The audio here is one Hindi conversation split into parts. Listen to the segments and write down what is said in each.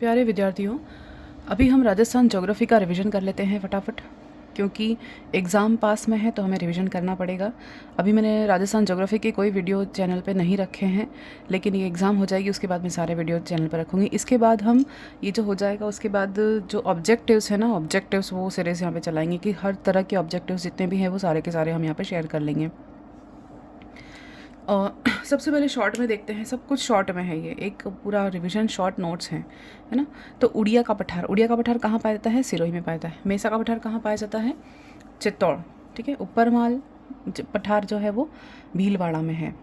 प्यारे विद्यार्थियों, अभी हम राजस्थान ज्योग्राफी का रिवीजन कर लेते हैं फटाफट, क्योंकि एग्ज़ाम पास में है तो हमें रिवीजन करना पड़ेगा। अभी मैंने राजस्थान ज्योग्राफी के कोई वीडियो चैनल पे नहीं रखे हैं, लेकिन ये एग्ज़ाम हो जाएगी उसके बाद मैं सारे वीडियो चैनल पर रखूँगी। इसके बाद हम ये जो हो जाएगा उसके बाद जो ऑब्जेक्टिव्स है ना, ऑब्जेक्टिव्स वो सीरीज़ यहाँ पे चलाएंगे कि हर तरह के ऑब्जेक्टिव्स जितने भी हैं वो सारे के सारे हम यहाँ पे शेयर कर लेंगे। और सबसे पहले शॉर्ट में देखते हैं, सब कुछ शॉर्ट में है, ये एक पूरा रिवीजन शॉर्ट नोट्स हैं, है ना। तो उड़िया का पठार कहाँ पाया जाता है? सिरोही में पाया जाता है। मेसा का पठार कहाँ पाया जाता है? चित्तौड़, ठीक है। ऊपरमाल पठार जो है वो भीलवाड़ा में है,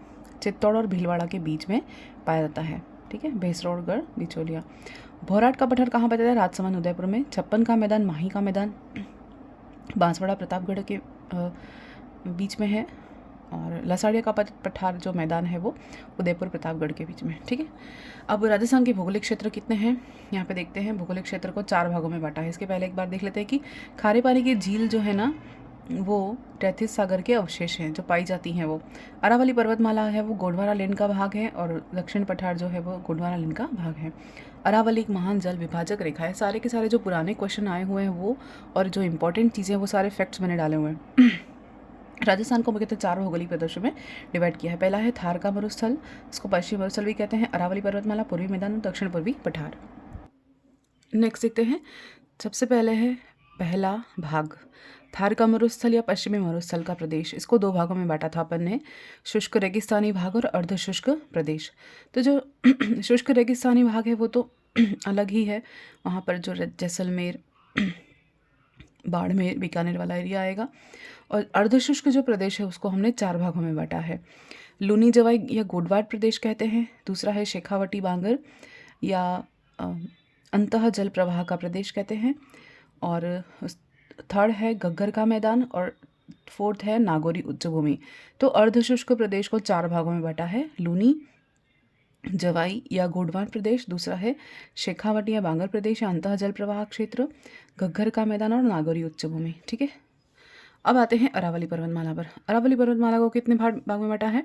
चित्तौड़ और भीलवाड़ा के बीच में पाया जाता है, ठीक है। भैंसरोड़गढ़ बिचौलिया। भौराट का पठार कहाँ पाया जाता है? राजसमंद उदयपुर में। छप्पन का मैदान माही का मैदान बांसवाड़ा प्रतापगढ़ के बीच में है। और लसाड़िया का पठार जो मैदान है वो उदयपुर प्रतापगढ़ के बीच में, ठीक है। अब राजस्थान के भौगोलिक क्षेत्र कितने हैं यहाँ पे देखते हैं। भौगोलिक क्षेत्र को 4 भागों में बांटा है। इसके पहले एक बार देख लेते हैं कि खारे पानी की झील जो है ना वो तैतीस सागर के अवशेष हैं जो पाई जाती हैं। वो अरावली पर्वतमाला है वो गोंडवाना लेन का भाग है, और दक्षिण पठार जो है वो गोंडवाना लेन का भाग है। अरावली एक महान जल विभाजक रेखा है। सारे के सारे जो पुराने क्वेश्चन आए हुए हैं वो, और जो इंपॉर्टेंट चीज़ें हैं वो सारे फैक्ट्स मैंने डाले हुए हैं। राजस्थान को मुख्यतः 4 भौगोलिक प्रदेशों में डिवाइड किया है। पहला है थार का मरुस्थल, इसको पश्चिमी मरुस्थल भी कहते हैं। अरावली पर्वतमाला, पूर्वी मैदान और दक्षिण पूर्वी पठार। नेक्स्ट देखते हैं। सबसे पहले है पहला भाग, थार का मरुस्थल या पश्चिमी मरुस्थल का प्रदेश। इसको 2 भागों में बांटा था अपन ने, शुष्क रेगिस्तानी भाग और अर्ध शुष्क प्रदेश। तो जो शुष्क रेगिस्तानी भाग है वो तो अलग ही है, वहाँ पर जो जैसलमेर, बाड़मेर, बीकानेर वाला एरिया आएगा। और अर्धशुष्क जो प्रदेश है उसको हमने 4 भागों में बांटा है। लूनी जवाई या गोडवाट प्रदेश कहते हैं। दूसरा है शेखावटी बांगर या अंतः जल प्रवाह का प्रदेश कहते हैं। और थर्ड है घग्गर का मैदान, और फोर्थ है नागौरी उच्चभूमि। तो अर्धशुष्क प्रदेश को 4 भागों में बांटा है। लूनी जवाई या गोडवाट प्रदेश, दूसरा है शेखावटी या बांगर प्रदेश या अंतः जल प्रवाह क्षेत्र, घग्गर का मैदान और नागौरी उच्चभूमि, ठीक है। अब आते हैं अरावली पर्वतमाला पर। अरावली पर्वतमाला को कितने भाग में बांटा है?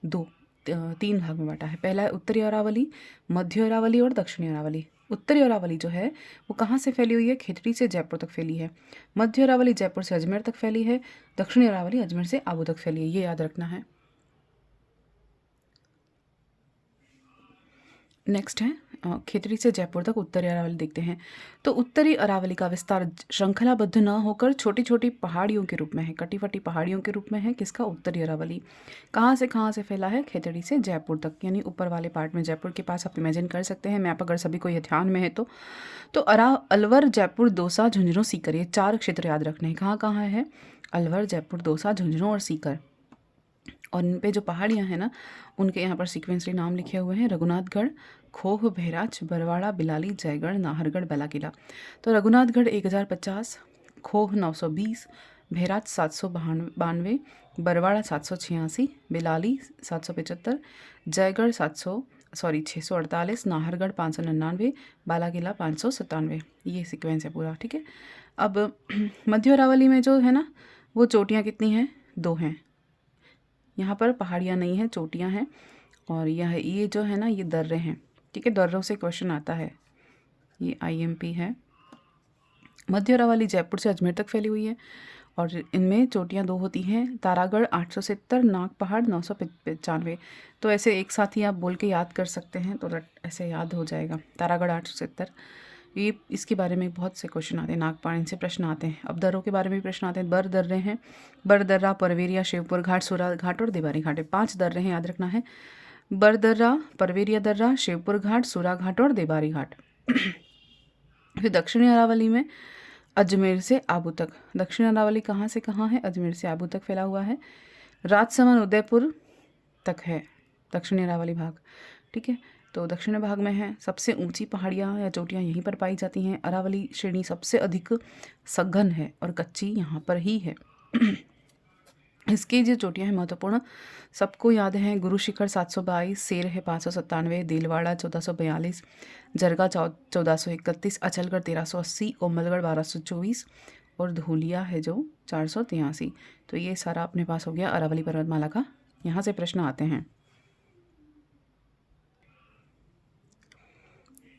3 भाग में बांटा है। पहला है उत्तरी अरावली, मध्य अरावली और दक्षिणी अरावली। उत्तरी अरावली जो है वो कहाँ से फैली हुई है? खेतड़ी से जयपुर तक फैली है। मध्य अरावली जयपुर से अजमेर तक फैली है। दक्षिणी अरावली अजमेर से आबू तक फैली है, ये याद रखना है। नेक्स्ट है खेतड़ी से जयपुर तक उत्तरी अरावली देखते हैं। तो उत्तरी अरावली का विस्तार श्रृंखलाबद्ध न होकर छोटी छोटी पहाड़ियों के रूप में है, कटी फटी पहाड़ियों के रूप में है। किसका? उत्तरी अरावली। कहाँ से फैला है? खेतड़ी से जयपुर तक, यानी ऊपर वाले पार्ट में जयपुर के पास। आप इमेजिन कर सकते हैं मैप, अगर सभी को ये ध्यान में है तो अलवर, जयपुर, दौसा, झुंझुनू, सीकर, ये 4 क्षेत्र याद रखने हैं। कहाँ कहाँ है? अलवर, जयपुर, दौसा, झुंझुनू और सीकर। और इन पे जो पहाड़ियाँ हैं ना उनके यहाँ पर सीक्वेंसली नाम लिखे हुए हैं। रघुनाथगढ़, खोह, बहराच, बरवाड़ा, बिलाली, जयगढ़, नाहरगढ़, बेलाकिला। तो रघुनाथगढ़ 1050, खोह 920, बहराच 792, बरवाड़ा 786, बिलाली 775, जयगढ़ 648, नाहरगढ़ 599, बालाकिला 597। ये सीक्वेंस है पूरा, ठीक है। अब मध्य अरावली में जो है ना वो चोटियाँ कितनी हैं? 2 हैं। यहाँ पर पहाड़ियाँ नहीं हैं, चोटियाँ हैं। और ये जो है ना ये दर्रे हैं, ठीक है। दर्रों से क्वेश्चन आता है, ये IMP है। मध्य अरावली जयपुर से अजमेर तक फैली हुई है, और इनमें चोटियाँ 2 होती हैं। तारागढ़ 870, नाग पहाड़ 995। तो ऐसे एक साथ ही आप बोल के याद कर सकते हैं, तो ऐसे याद हो जाएगा। तारागढ़ 870, ये इसके बारे में बहुत से क्वेश्चन आते हैं। नागपाड़, इनसे प्रश्न आते हैं। अब दर्रों के बारे में भी प्रश्न आते हैं। बर दर्रे हैं, बर दर्रा, परवेरिया, शिवपुर घाट, सुरा घाट और देवारी घाट। 5 दर्रे हैं, याद रखना है। बर दर्रा, परवेरिया दर्रा, शिवपुर घाट, सुरा घाट और देवारी घाट। फिर दक्षिणी अरावली में अजमेर से आबू तक। दक्षिण अरावली कहाँ से कहाँ है? अजमेर से आबू तक फैला हुआ है। राजसमंद उदयपुर तक है दक्षिणी अरावली भाग, ठीक है। तो दक्षिण भाग में है। सबसे ऊंची पहाड़ियाँ या चोटियाँ यहीं पर पाई जाती हैं। अरावली श्रेणी सबसे अधिक सघन है और कच्ची यहाँ पर ही है। इसकी जो चोटियाँ हैं महत्वपूर्ण सबको याद है। गुरु शिखर 722, सेर है 597, देलवाड़ा 1442, जरगा 1431, अचलगढ़ 1380, कोमलगढ़ 1224 और धूलिया है जो 483। तो ये सारा अपने पास हो गया अरावली पर्वतमाला का। यहाँ से प्रश्न आते हैं।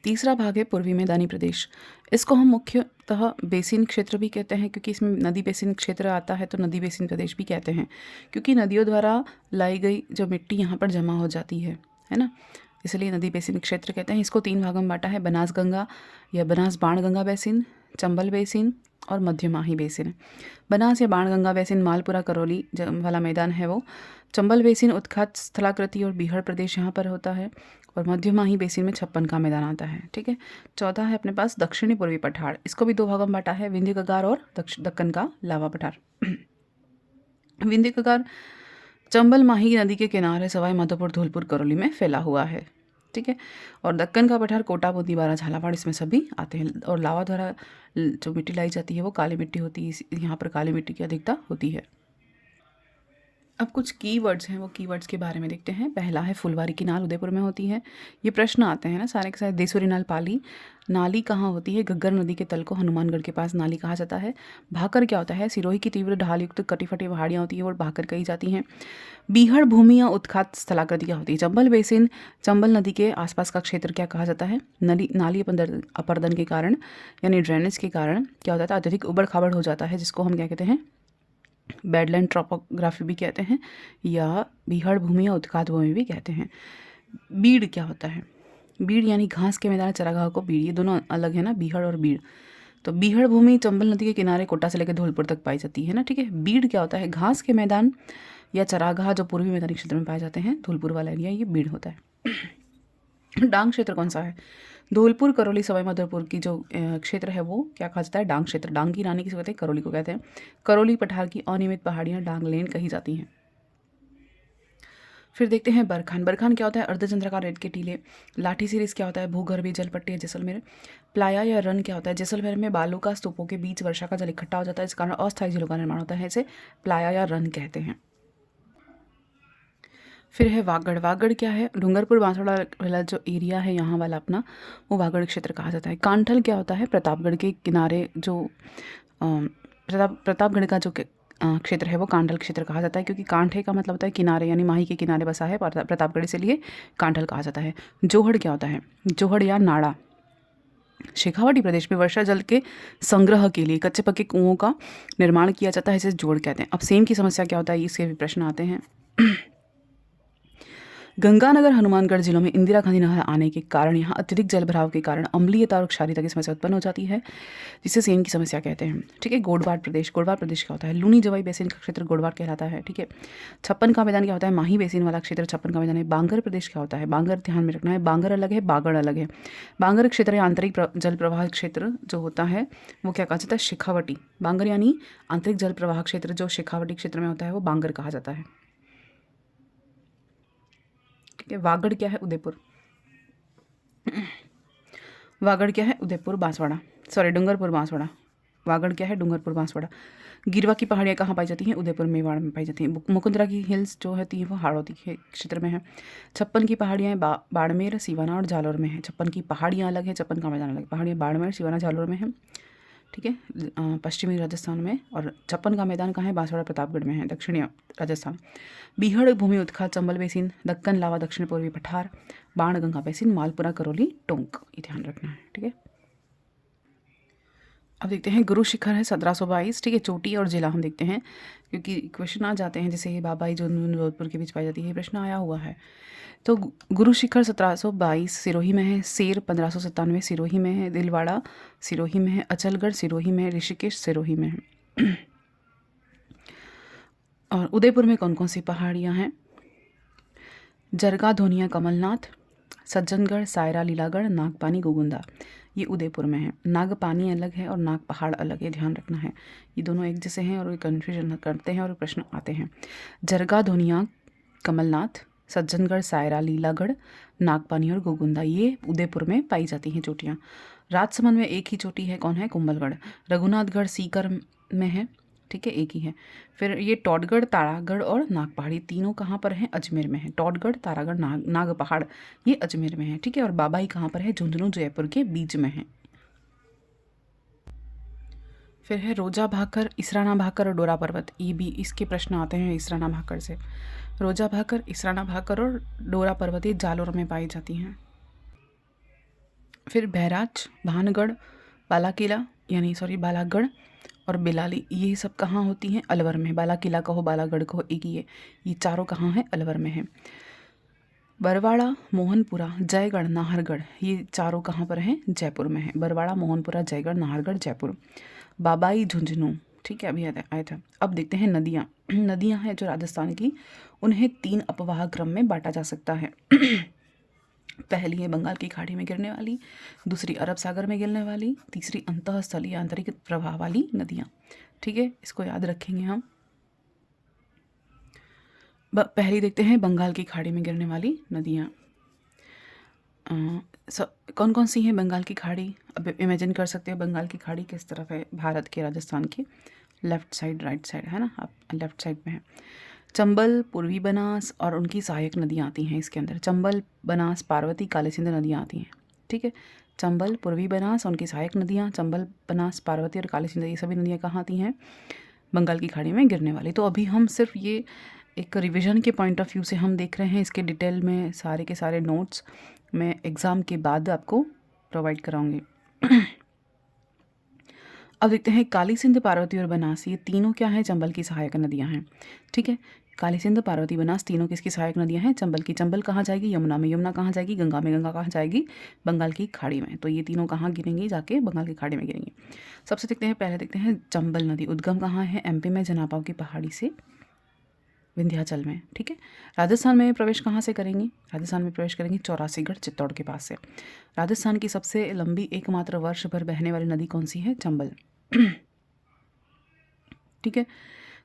तीसरा भाग है पूर्वी मैदानी प्रदेश। इसको हम मुख्यतः बेसिन क्षेत्र भी कहते हैं, क्योंकि इसमें नदी बेसिन क्षेत्र आता है, तो नदी बेसिन प्रदेश भी कहते हैं, क्योंकि नदियों द्वारा लाई गई जो मिट्टी यहाँ पर जमा हो जाती है ना, इसलिए नदी बेसिन क्षेत्र कहते हैं। इसको 3 भागों में बांटा है, बनास गंगा या बनास बाणगंगा बेसिन, चंबल बेसिन और मध्य माही बेसिन। बनास या बाणगंगा बेसिन मालपुरा करौली वाला मैदान है वो। चंबल बेसिन उत्खात स्थलाकृति और बीहड़ प्रदेश यहाँ पर होता है, और मध्य माही बेसिन में 56 का मैदान आता है। ठीक है, चौथा है अपने पास दक्षिणी पूर्वी पठार। इसको भी 2 भागों में बांटा है, विंध्य कगार और दक्कन का लावा पठार। विंध्य कगार चंबल माही नदी के किनारे सवाई माधोपुर धौलपुर करौली में फैला हुआ है। ठीक है, और दक्कन का पठार कोटा बूंदी बारा झालावाड़ इसमें सभी आते हैं। और लावा द्वारा जो मिट्टी लाई जाती है वो काली मिट्टी होती है, यहाँ पर काली मिट्टी की अधिकता होती है। अब कुछ कीवर्ड्स हैं, वो कीवर्ड्स के बारे में देखते हैं। पहला है फुलवारी की नाल उदयपुर में होती है। ये प्रश्न आते हैं ना सारे के सारे। देसुरी नाल पाली नाली कहाँ होती है? घग्गर नदी के तल को हनुमानगढ़ के पास नाली कहा जाता है। भाकर क्या होता है? सिरोही की तीव्र ढाल युक्त कटी फटी पहाड़ियाँ होती है वो भाकर कही जाती हैं। बीहड़ भूमि या उत्खात स्थलाकृति क्या होती है? चंबल बेसिन चंबल नदी के आसपास का क्षेत्र क्या कहा जाता है? नाली अपर्दन के कारण यानी ड्रेनेज के कारण क्या होता है? अत्यधिक उबड़ खाबड़ हो जाता है, जिसको हम क्या कहते हैं? बैडलैंड ट्रोपोग्राफी भी कहते हैं, या बीहड़ भूमि या उत्खात भूमि भी कहते हैं। बीड़ क्या होता है? बीड़ यानी घास के मैदान, चरागाह को बीड़, ये दोनों अलग है ना, बीहड़ और बीड़। तो बीहड़ भूमि चंबल नदी के किनारे कोटा से लेकर धौलपुर तक पाई जाती है ना। ठीक है, बीड़ क्या होता है? घास के मैदान या चरागाह जो पूर्वी मैदानी क्षेत्र में पाए जाते हैं, धौलपुर वाला एरिया, ये बीड़ होता है। डांग क्षेत्र कौन सा है? धौलपुर करौली सवाई माधोपुर की जो क्षेत्र है वो क्या कहा जाता है? डांग क्षेत्र। डांग की रानी किसे कहते हैं? करौली को कहते हैं। करौली पठार की अनियमित पहाड़ियाँ डांग लेन कही जाती हैं। फिर देखते हैं बरखान। बरखान क्या होता है? अर्धचंद्राकार रेत के टीले। लाठी सीरीज क्या होता है? भूगर्भीय जल पट्टी है जैसलमेर। प्लाया या रन क्या होता है? जैसलमेर में बालू का स्तूपों के बीच वर्षा का जल इकट्ठा हो जाता है, इस कारण अस्थायी झीलों का निर्माण होता है, इसे प्लाया या रन कहते हैं। फिर है वागड़। वागड़ क्या है? डूंगरपुर बांसवाड़ा वाला जो एरिया है यहाँ वाला अपना, वो वागड़ क्षेत्र कहा जाता है। कांठल क्या होता है? प्रतापगढ़ के किनारे जो प्रतापगढ़ का जो क्षेत्र है वो कांठल क्षेत्र कहा जाता है, क्योंकि कांठे का मतलब होता है किनारे, यानी माही के किनारे बसा है प्रतापगढ़, इसलिए कांठल कहा जाता है। जोहड़ क्या होता है? जोहड़ या नाड़ा शेखावाटी प्रदेश में वर्षा जल के संग्रह के लिए कच्चे पक्के कुओं का निर्माण किया जाता है, इसे जोड़ कहते हैं। अब सेम की समस्या क्या होता है, इसके भी प्रश्न आते हैं। गंगानगर हनुमानगढ़ जिलों में इंदिरा गांधी नहर आने के कारण यहाँ अत्यधिक जलभराव के कारण अम्लीयता और क्षारीयता की समस्या उत्पन्न हो जाती है, जिसे सेम की समस्या कहते हैं। ठीक है, गोडवाट प्रदेश। गोडवाट प्रदेश क्या होता है? लूनी जवाई बेसिन का क्षेत्र गोडवाट कहलाता है। ठीक है, 56 का मैदान क्या होता है? माही बेसिन वाला क्षेत्र 56 का मैदान है। बांगर प्रदेश क्या होता है? बांगर ध्यान में रखना है, बांगर अलग है, बागड़ अलग है। बांगर क्षेत्र या आंतरिक जल प्रवाह क्षेत्र जो होता है वो क्या कहा जाता है? शेखावटी। बांगर यानी आंतरिक जल प्रवाह क्षेत्र जो शेखावटी क्षेत्र में होता है वो बांगर कहा जाता है। वागड़ क्या है? उदयपुर। वागड़ क्या है? उदयपुर बांसवाड़ा, सॉरी डूंगरपुर बांसवाड़ा। वागड़ क्या है? डूंगरपुर बांसवाड़ा। गिरवा की पहाड़ियाँ कहाँ पाई जाती हैं? उदयपुर मेवाड़ में पाई जाती हैं। मुकुंदरा की हिल्स जो होती है वो हाड़ौती के क्षेत्र में है। 56 की पहाड़ियाँ बाड़मेर, सिवाना और जालौर में है। 56 की पहाड़ियाँ अलग है, 56 का मैदान अलग। पहाड़ियाँ बाड़मेर, सिवाना, जालौर में है। ठीक है, पश्चिमी राजस्थान में। और 56 का मैदान कहाँ है? बांसवाड़ा प्रतापगढ़ में है, दक्षिणी राजस्थान। बीहड़ भूमि उत्खात चंबल बेसिन, दक्कन लावा दक्षिण पूर्वी पठार, बाणगंगा बेसिन, मालपुरा करौली टोंक, ये ध्यान रखना है। ठीक है, अब देखते हैं गुरु शिखर है 1722। ठीक है, चोटी और जिला हम देखते हैं, क्योंकि क्वेश्चन आ जाते हैं, जैसे बाबाई जोधपुर के बीच पाई जाती है, प्रश्न आया हुआ है। तो गुरु शिखर 1722 सिरोही में है। सेर 1597 सिरोही में है। दिलवाड़ा सिरोही में है। अचलगढ़ सिरोही में है। ऋषिकेश सिरोही में है। और उदयपुर में कौन कौन सी पहाड़ियाँ हैं? जरगा, धोनिया, कमलनाथ, सज्जनगढ़, सायरा, लीलागढ़, नागपानी, गोगुंदा, ये उदयपुर में है। नागपानी अलग है और नाग पहाड़ अलग है, ध्यान रखना है। ये दोनों एक जैसे हैं और ये कन्फ्यूजन करते हैं और प्रश्न आते हैं। जरगा, धोनिया, कमलनाथ, सज्जनगढ़, सायरा, लीलागढ़, नागपानी और गोगुंदा, ये उदयपुर में पाई जाती हैं चोटियाँ। राजसमंद में एक ही चोटी है, कौन है? कुंभलगढ़। रघुनाथगढ़ सीकर में है। ठीक है, एक ही है। फिर ये टॉडगढ़, तारागढ़ और नागपहाड़ी तीनों कहाँ पर हैं? अजमेर में है। टॉडगढ़, तारागढ़, नागपहाड़ ये अजमेर में है। ठीक है, और बाबाई कहाँ पर है? झुंझुनू, जयपुर के बीच में है। फिर है रोजा भाकर, इसराना भाकर और डोरा पर्वत, ये भी इसके प्रश्न आते हैं इसराना भाकर से। रोजा भाकर, इसराना भाकर और डोरा पर्वत ये जालौर में पाई जाती हैं। फिर बहराच, भानगढ़, बालाकिला यानी सॉरी बालागढ़ और बिलाली, ये सब कहाँ होती हैं? अलवर में। बालाकिला कहो, बालागढ़ कहो, एक ही है। ये चारों कहाँ हैं? अलवर में हैं। बरवाड़ा, मोहनपुरा, जयगढ़, नाहरगढ़, ये चारों कहाँ पर हैं? जयपुर में हैं। बरवाड़ा, मोहनपुरा, जयगढ़, नाहरगढ़, जयपुर। बाबाई, झुंझुनू, ठीक है, अभी आया था। अब देखते हैं नदियाँ। नदियाँ हैं जो राजस्थान की, उन्हें 3 अपवाह क्रम में बांटा जा सकता है। पहली है बंगाल की खाड़ी में गिरने वाली, दूसरी अरब सागर में गिरने वाली, तीसरी अंतःस्थलीय आंतरिक प्रवाह वाली नदियाँ। ठीक है, इसको याद रखेंगे हम। पहली देखते हैं बंगाल की खाड़ी में गिरने वाली नदियाँ। कौन कौन सी हैं बंगाल की खाड़ी? अब इमेजिन कर सकते हो बंगाल की खाड़ी किस तरफ है भारत के, राजस्थान के लेफ्ट साइड, राइट साइड है ना, आप लेफ्ट साइड में है। चंबल, पूर्वी बनास और उनकी सहायक नदियाँ आती हैं इसके अंदर। चंबल, बनास, पार्वती, काली सिंध नदियाँ आती हैं। ठीक है, चंबल, पूर्वी बनास और उनकी सहायक नदियाँ, चंबल, बनास, पार्वती और काली सिंध, ये सभी नदियाँ कहाँ आती हैं? बंगाल की खाड़ी में गिरने वाली। तो अभी हम सिर्फ ये एक रिवीजन के पॉइंट ऑफ व्यू से हम देख रहे हैं। इसके डिटेल में सारे के सारे नोट्स मैं एग्ज़ाम के बाद आपको प्रोवाइड कराऊंगी। अब देखते हैं काली सिंध, पार्वती और बनास, ये तीनों क्या हैं? चंबल की सहायक नदियां हैं। ठीक है, काली सिंध, पार्वती, बनास तीनों किसकी सहायक नदियां हैं? चंबल की। चंबल कहाँ जाएगी? यमुना में। यमुना कहाँ जाएगी? गंगा में। गंगा कहाँ जाएगी? बंगाल की खाड़ी में। तो ये तीनों कहाँ गिरेंगी? जाके बंगाल की खाड़ी में गिरेंगी। सबसे देखते हैं, पहले देखते हैं चंबल नदी उद्गम कहाँ है? एमपी में, जनापाव की पहाड़ी से, विंध्याचल में। ठीक है, राजस्थान में प्रवेश कहाँ से करेंगी? राजस्थान में प्रवेश करेंगी चौरासीगढ़, चित्तौड़ के पास से। राजस्थान की सबसे लंबी एकमात्र वर्ष भर बहने वाली नदी कौन सी है? चंबल। ठीक है,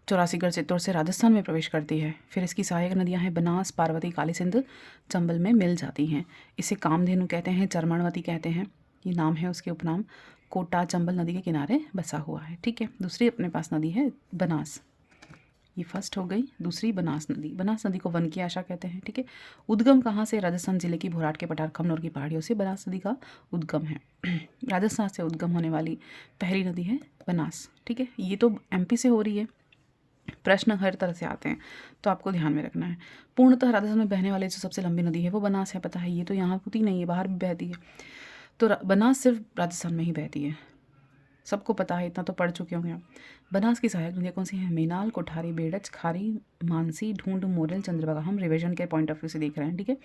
चौरासीगढ़, चित्तौड़ से राजस्थान में प्रवेश करती है। फिर इसकी सहायक नदियां हैं बनास, पार्वती, काली सिंध, चंबल में मिल जाती हैं। इसे कामधेनु कहते हैं, चरमणवती कहते हैं, ये नाम है उसके उपनाम। कोटा चंबल नदी के किनारे बसा हुआ है। ठीक है, दूसरी अपने पास नदी है बनास, ये फर्स्ट हो गई। दूसरी बनास नदी, बनास नदी को वन की आशा कहते हैं। ठीक है, उद्गम कहाँ से? राजस्थान जिले की भोराट के पठार, खमनोर की पहाड़ियों से बनास नदी का उद्गम है। राजस्थान से उद्गम होने वाली पहली नदी है बनास। ठीक है, ये तो एमपी से हो रही है। प्रश्न हर तरह से आते हैं तो आपको ध्यान में रखना है। पूर्णतः राजस्थान में बहने वाली जो सबसे लंबी नदी है वो बनास है, पता है। ये तो यहाँ होती नहीं है, बाहर भी बहती है। तो बनास सिर्फ राजस्थान में ही बहती है, सबको पता है, इतना तो पढ़ चुके होंगे आप। बनास की सहायक नदियाँ कौन सी हैं? मेनाल, कोठारी, बेड़च, खारी, मानसी, ढूंढ, मोरल, चंद्रभागा। हम रिवीजन के पॉइंट ऑफ व्यू से देख रहे हैं। ठीक है,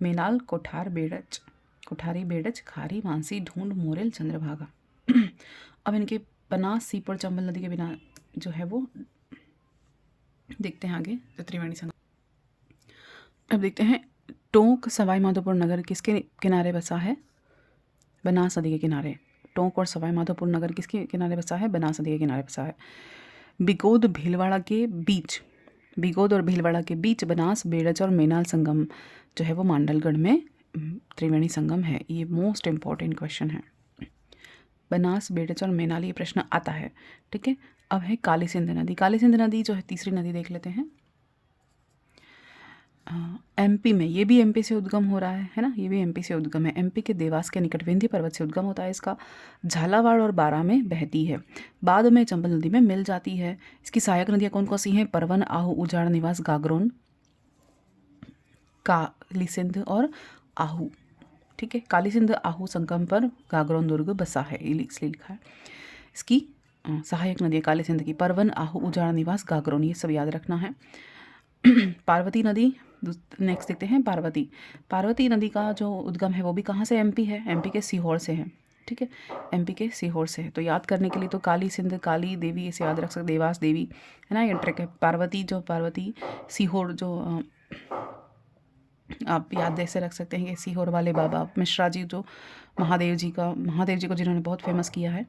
मेनाल, कोठार, बेड़च, कोठारी, बेड़च, खारी, मानसी, ढूंढ, मोरल, चंद्रभागा। अब इनके बनास, सीप और चंबल नदी के बिना जो है वो देखते हैं आगे, जो त्रिवेणी संगम। अब देखते हैं टोंक, सवाई माधोपुर नगर किसके किनारे बसा है? बनास नदी के किनारे। टोंक और सवाई माधोपुर नगर किसके किनारे बसा है? बनास नदी के किनारे बसा है। बिगोद, भीलवाड़ा के बीच, बिगोद और भीलवाड़ा के बीच बनास, बेड़च और मेनाल संगम जो है वो मांडलगढ़ में त्रिवेणी संगम है। ये मोस्ट इम्पॉर्टेंट क्वेश्चन है। बनास, बेड़च और मेनाल, ये प्रश्न आता है। ठीक है, अब है काली सिंध नदी। काली सिंध नदी जो है तीसरी नदी देख लेते हैं। एमपी में, ये भी एमपी से उद्गम हो रहा है ना, ये भी एमपी से उद्गम है। एमपी के देवास के निकट विंध्य पर्वत से उद्गम होता है इसका। झालावाड़ और बारां में बहती है, बाद में चंबल नदी में मिल जाती है। इसकी सहायक नदियाँ कौन कौन सी हैं? परवन, आहू, उजाड़, निवास, गागरोन, काली सिंध और आहू। ठीक है, काली सिंध आहू संगम पर गागरोन दुर्ग बसा है, इसलिए लिखा है। इसकी सहायक नदी काली सिंध की परवन, आहू, उजाड़, निवास, गागरोन, ये सब याद रखना है। पार्वती नदी नेक्स्ट देखते हैं। पार्वती, पार्वती नदी का जो उद्गम है वो भी कहाँ से? एमपी है, एमपी के सीहोर से है। ठीक है, एमपी के सीहोर से है। तो याद करने के लिए तो काली सिंध, काली देवी इसे याद रख सकते, देवास देवी है ना, ये ट्रिक है। पार्वती, जो पार्वती सीहोर, जो आप याद ऐसे रख सकते हैं कि सीहोर वाले बाबा मिश्रा जी, जो महादेव जी को जिन्होंने बहुत फेमस किया है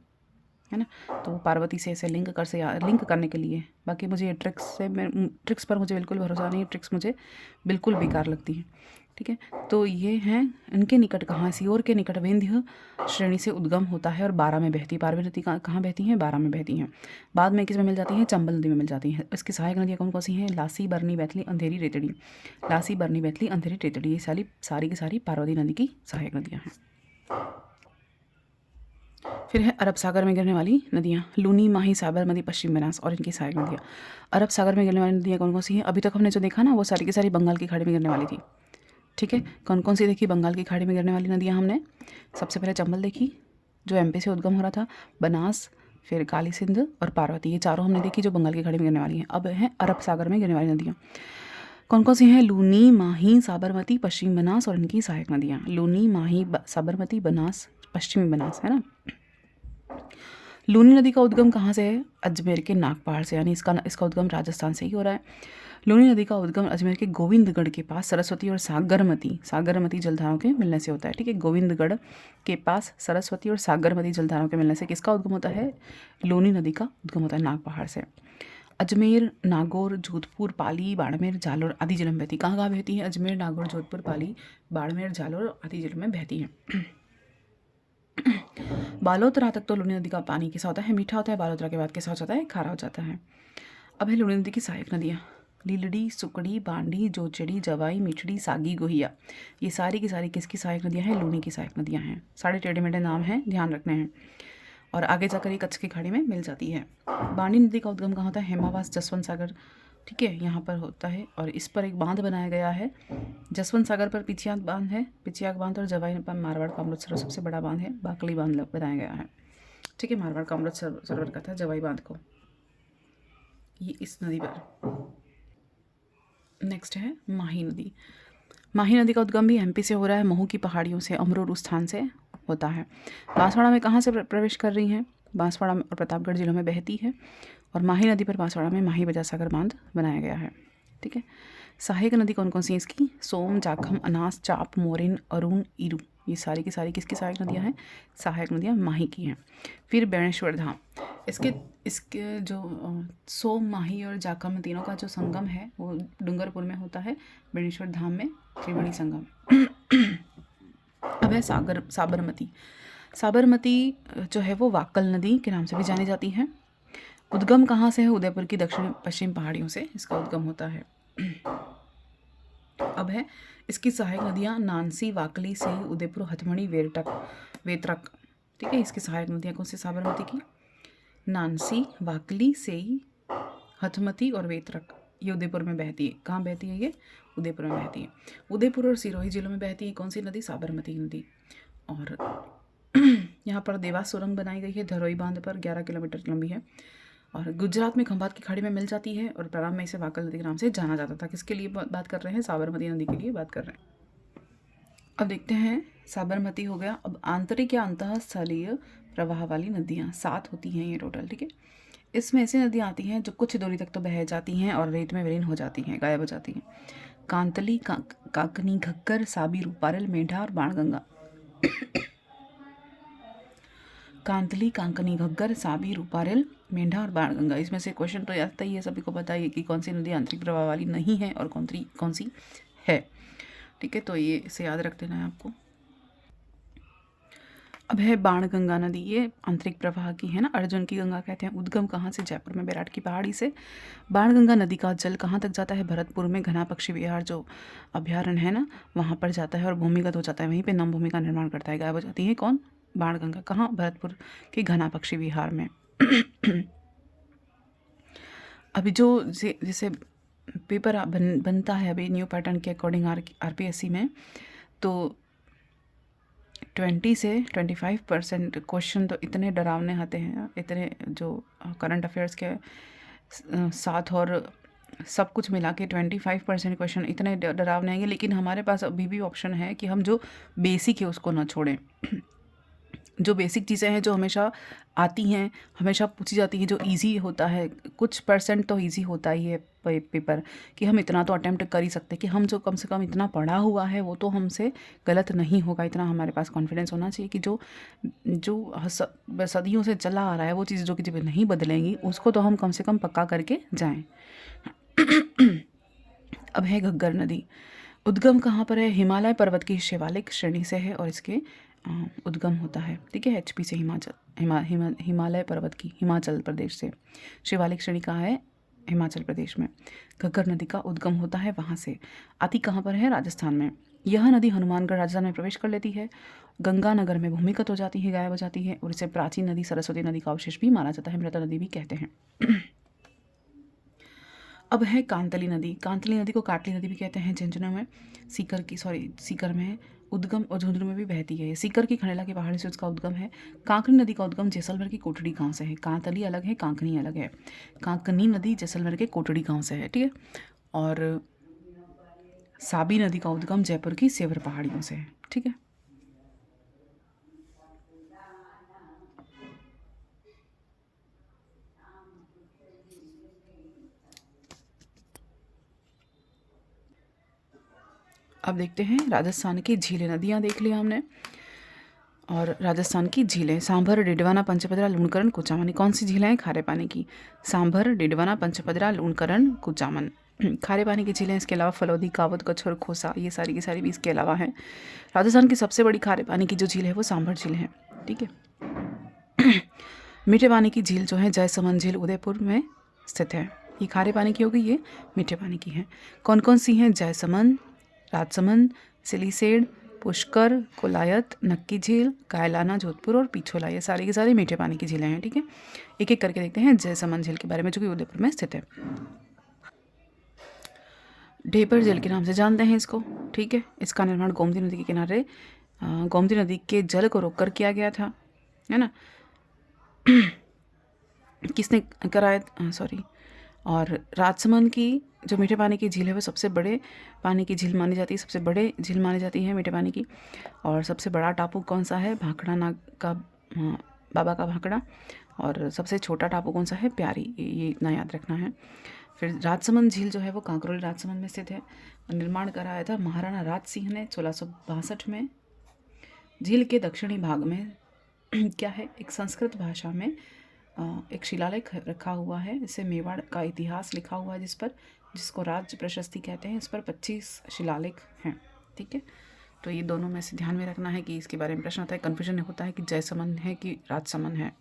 ना, तो पार्वती से ऐसे लिंक करने के लिए। बाकी मुझे ये ट्रिक्स पर मुझे बिल्कुल भरोसा नहीं है, ट्रिक्स मुझे बिल्कुल बेकार लगती हैं। ठीक है, तो ये हैं इनके निकट कहाँ? सीहोर के निकट विंध्य श्रेणी से उद्गम होता है और बारां में बहती है। पार्वती नदी कहाँ बहती हैं? बारां में बहती हैं। बाद में किस में मिल जाती हैं? चंबल नदी में मिल जाती हैं। इसकी सहायक नदियाँ कौन कौन सी हैं? लासी, बरनी, बैतली, अंधेरी, रेतड़ी। लासी, बरनी, बैतली, अंधेरी, रेतड़ी, ये सारी की सारी पार्वती नदी की सहायक नदियाँ हैं। फिर है अरब सागर में गिरने वाली नदियाँ, लूनी, माही, साबरमती, पश्चिम बनास और इनकी सहायक नदियाँ। अरब सागर में गिरने वाली नदियाँ कौन कौन सी हैं? अभी तक हमने जो देखा ना वो सारी की सारी बंगाल की खाड़ी में गिरने वाली थी। ठीक है। कौन कौन सी देखी बंगाल की खाड़ी में गिरने वाली नदियाँ हमने? सबसे पहले चंबल देखी जो एमपी से उद्गम हो रहा था, बनास, फिर काली सिंध और पार्वती, ये चारों हमने देखी जो बंगाल की खाड़ी में गिरने वाली हैं। अब है अरब सागर में गिरने वाली नदियाँ। कौन कौन सी हैं? लूनी, माही, साबरमती, पश्चिमी बनास और इनकी सहायक नदियाँ। लूनी, माही, साबरमती, बनास, पश्चिमी बनास, है ना। लूनी नदी का उद्गम कहाँ से है? अजमेर के नाग पहाड़ से, यानी इसका उद्गम राजस्थान से ही हो रहा है। लूनी नदी का उद्गम अजमेर के गोविंदगढ़ के पास सरस्वती और सागरमती जलधाराओं के मिलने से होता है। ठीक है, गोविंदगढ़ के पास सरस्वती और सागरमती जलधाराओं के मिलने से किसका उद्गम होता है? लूनी नदी का उद्गम होता है नाग पहाड़ से। अजमेर, नागौर, जोधपुर, पाली, बाड़मेर, जालोर आदि जिलों में बहती। कहाँ कहाँ बहती है? अजमेर, नागौर, जोधपुर, पाली, बाड़मेर, जालोर आदि जिलों में बहती है। बालोतरा तक तो लूनी नदी का पानी कैसा होता है? मीठा होता है। बालोतरा के बाद कैसा हो जाता है? खारा हो जाता है। अब है लूनी नदी की सहायक नदियाँ। लीलड़ी, सुकड़ी, बांडी, जोचड़ी, जवाई, मिठड़ी, सागी, गोहिया, ये सारी की सारी किसकी सहायक नदियाँ हैं? लूनी की सहायक नदियाँ हैं। सारे टेढ़े मेढ़े नाम हैं, ध्यान रखने हैं। और आगे जाकर ये कच्छ की खाड़ी में मिल जाती है। बांडी नदी का उद्गम कहाँ होता है? हेमावास, जसवंत सागर, ठीक है, यहाँ पर होता है। और इस पर एक बांध बनाया गया है। जसवंत सागर पर पिचियाक बांध है, पिचियाक बांध, और जवाई पर मारवाड़ का अमृत सरोवर सबसे बड़ा बांध है, बाकली बांध बनाया गया है। ठीक है, मारवाड़ का अमृत सरोवर का था जवाई बांध को, ये इस नदी पर। नेक्स्ट है माही नदी। माही नदी का उद्गम भी एमपी से हो रहा है, महू की पहाड़ियों से, अमरोर स्थान से होता है। बांसवाड़ा में कहाँ से प्रवेश कर रही हैं? बांसवाड़ा और प्रतापगढ़ जिलों में बहती है। और माही नदी पर बांसवाड़ा में माही बजा सागर बांध बनाया गया है। ठीक है। सहायक नदी कौन कौन सी है इसकी? सोम, जाखम, अनास, चाप, मोरिन, अरुण, इरू, ये सारी की सारी किसकी सहायक नदियाँ हैं? सहायक नदियाँ माही की हैं। फिर बेणेश्वर धाम, इसके जो सोम, माही और जाखम तीनों का जो संगम है वो डूंगरपुर में होता है, बेणेश्वर धाम में त्रिवेणी संगम। अब है साबरमती। साबरमती जो है वो वाक्कल नदी के नाम से भी जानी जाती है। उद्गम कहाँ से है? उदयपुर की दक्षिण पश्चिम पहाड़ियों से इसका उद्गम होता है। अब है इसकी सहायक नदियाँ नानसी, वाकली, सेई, उदयपुर, हथमणी, वेत्रक। ठीक है, इसकी सहायक नदियाँ कौन सी साबरमती की? नानसी, वाकली, सेई, हथमती और वेत्रक, ये उदयपुर में बहती है। कहाँ बहती है ये? उदयपुर में बहती है। उदयपुर और सिरोही जिलों में बहती है कौन सी नदी? साबरमती नदी। और यहाँ पर देवास सुरंग बनाई गई है धरोई बांध पर, 11 किलोमीटर लंबी है। और गुजरात में खंभात की खाड़ी में मिल जाती है। और प्रारंभ में इसे वाकल नदी के नाम से जाना जाता था। किसके लिए बात कर रहे हैं? साबरमती नदी के लिए बात कर रहे हैं। अब देखते हैं, साबरमती हो गया। अब आंतरिक या अंतःस्थलीय प्रवाह वाली नदियाँ 7 होती हैं ये टोटल। ठीक है, इसमें ऐसी नदियाँ आती हैं जो कुछ दूरी तक तो बह जाती हैं और रेत में विलीन हो जाती हैं, गायब हो जाती हैं। कांतली, काकनी, घग्गर, साबी, रूपारेल, मेढा और बाणगंगा। कांतली, कांकनी, घग्गर, साबी, रूपारेल, मेंढा और बाणगंगा, इसमें से क्वेश्चन तो आता ही है, सभी को पता है कि कौन सी नदी आंतरिक प्रवाह वाली नहीं है और कौन सी है। ठीक है, तो ये इसे याद रख देना है आपको। अब है बाणगंगा नदी, ये आंतरिक प्रवाह की है ना, अर्जुन की गंगा कहते हैं। उद्गम कहाँ से? जयपुर में बैराट की पहाड़ी से। बाणगंगा नदी का जल कहाँ तक जाता है? भरतपुर में घना पक्षी विहार जो अभ्यारण्य है ना, वहाँ पर जाता है और भूमिगत हो जाता है, वहीं पे नम भूमि का निर्माण करता है, गायब हो जाती है। कौन? बाणगंगा। कहाँ? भरतपुर के घना पक्षी विहार में। अभी जो जैसे पेपर बनता है अभी न्यू पैटर्न के अकॉर्डिंग आरपीएससी में, तो 20 से 25% क्वेश्चन तो इतने डरावने आते हैं, इतने जो करंट अफेयर्स के साथ और सब कुछ मिला के 25% क्वेश्चन इतने डरावने आएंगे। लेकिन हमारे पास अभी भी ऑप्शन है कि हम जो बेसिक है उसको ना छोड़ें। जो बेसिक चीज़ें हैं जो हमेशा आती हैं, हमेशा पूछी जाती हैं, जो इजी होता है, कुछ परसेंट तो इजी होता ही है पेपर, कि हम इतना तो अटेम्प्ट कर ही सकते हैं, कि हम जो कम से कम इतना पढ़ा हुआ है वो तो हमसे गलत नहीं होगा, इतना हमारे पास कॉन्फिडेंस होना चाहिए कि जो सदियों से चला आ रहा है वो चीज़ जो कि जब नहीं बदलेंगी उसको तो हम कम से कम पक्का करके जाएं। अब है घग्गर नदी। उद्गम कहाँ पर है? हिमालय पर्वत की शिवालिक श्रेणी से है और इसके उद्गम होता है। ठीक है, एचपी से हिमालय पर्वत की, हिमाचल प्रदेश से। शिवालिक श्रेणी कहाँ है? हिमाचल प्रदेश में। घग्गर नदी का उद्गम होता है वहाँ से। आती कहाँ पर है? राजस्थान में। यह नदी हनुमानगढ़ राजस्थान में प्रवेश कर लेती है, गंगानगर में भूमिगत हो जाती है, गायब हो जाती है, और इसे प्राचीन नदी सरस्वती नदी का अवशेष भी माना जाता है, मृत नदी भी कहते हैं। अब है कांतली नदी। कांतली नदी को काटली नदी भी कहते हैं झुंझुनू में। सीकर में है उद्गम, और झुंझुनू में भी बहती है। सीकर की खंडेला की पहाड़ी से उसका उद्गम है। कांकनी नदी का उद्गम जैसलमेर की कोटड़ी गांव से है। कांतली अलग है, कांकनी अलग है। कांकनी नदी जैसलमेर के कोटड़ी गांव से है, ठीक है। और साबी नदी का उद्गम जयपुर की सेवर पहाड़ियों से है, ठीक है। अब देखते हैं राजस्थान की झीलें। नदियाँ देख लिया हमने, और राजस्थान की झीलें सांभर, डिडवाना, पंचपदरा, लूणकरण, कुचामन। कौन सी झीलें हैं खारे पानी की? सांभर, डिडवाना, पंचपदरा, लूणकरण, कुचामन। खारे पानी की झीलें, इसके अलावा फलौदी, कावद, कछोर, खोसा, ये सारी की सारी भी इसके अलावा हैं। राजस्थान की सबसे बड़ी खारे पानी की जो झील है वो सांभर झील है, ठीक है। मीठे पानी की झील जो है जयसमंद झील उदयपुर में स्थित है। ये खारे पानी की होगी, ये मीठे पानी की है। कौन कौन सी हैं? जयसमंद, राजसमंद, सिलीसेड, पुष्कर, कोलायत, नक्की झील, कायलाना, जोधपुर और पिछोला, ये सारी की सारी मीठे पानी की झीलें हैं, ठीक है। एक एक करके देखते हैं जयसमंद झील के बारे में, जो कि उदयपुर में स्थित है। ढेपर झील के नाम से जानते हैं इसको, ठीक है। इसका निर्माण गोमती नदी के किनारे गोमती नदी के जल को रोककर किया गया था, है ना। किसने कराया? सॉरी। और राजसमंद की जो मीठे पानी की झील है वो सबसे बड़े पानी की झील मानी जाती है, सबसे बड़े झील मानी जाती है मीठे पानी की। और सबसे बड़ा टापू कौन सा है? भाखड़ा नाग का, बाबा का भाखड़ा। और सबसे छोटा टापू कौन सा है? प्यारी। ये इतना याद रखना है। फिर राजसमंद झील जो है वो कांकरोली राजसमंद में स्थित है। निर्माण कराया था महाराणा राज सिंह ने 1662 में। झील के दक्षिणी भाग में क्या है? एक संस्कृत भाषा में एक शिलालेख रखा हुआ है। इसे मेवाड़ का इतिहास लिखा हुआ है, जिसको राज्य प्रशस्ति कहते हैं। इस पर 25 शिलालेख हैं, ठीक है। तो ये दोनों में से ध्यान में रखना है कि इसके बारे में प्रश्न आता है, कन्फ्यूजन होता है कि जयसमंद है कि राजसमंद है।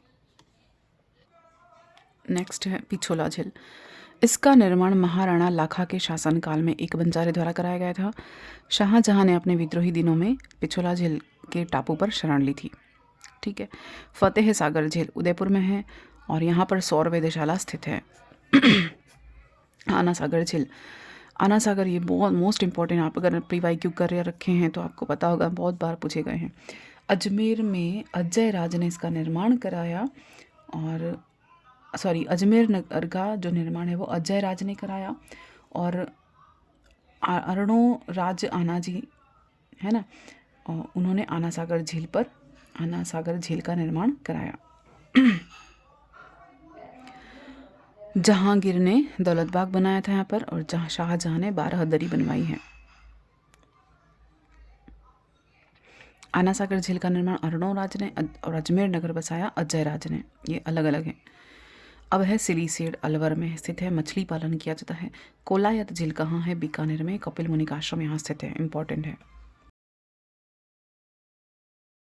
नेक्स्ट है पिछोला झील। इसका निर्माण महाराणा लाखा के शासनकाल में एक बंजारे द्वारा कराया गया था। शाहजहां ने अपने विद्रोही दिनों में पिछोला झील के टापू पर शरण ली थी, ठीक है। फतेह सागर झील उदयपुर में है, और यहाँ पर सौर वेधशाला स्थित है। आना सागर झील, आना सागर, ये बहुत मोस्ट इंपॉर्टेंट, आप अगर प्री वाई क्यू कर रखे हैं तो आपको पता होगा, बहुत बार पूछे गए हैं। अजमेर में अजय राज ने इसका निर्माण कराया, और सॉरी, अजमेर नगर का जो निर्माण है वो अजय राज ने कराया। और अरणो राज आना जी है ना, उन्होंने आना सागर झील का निर्माण कराया। जहांगीर ने दौलत बाग बनाया था यहाँ पर, और शाहजहां ने 12 दरी बनवाई है। आना सागर झील का निर्माण अरणो राज ने, और अजमेर नगर बसाया अजय राज ने। ये अलग अलग है। अब है सिलीसेड, अलवर में स्थित है। मछली पालन किया जाता है। कोलायत झील कहाँ है? बीकानेर में। कपिल मुनि का आश्रम यहाँ स्थित है, इंपॉर्टेंट है।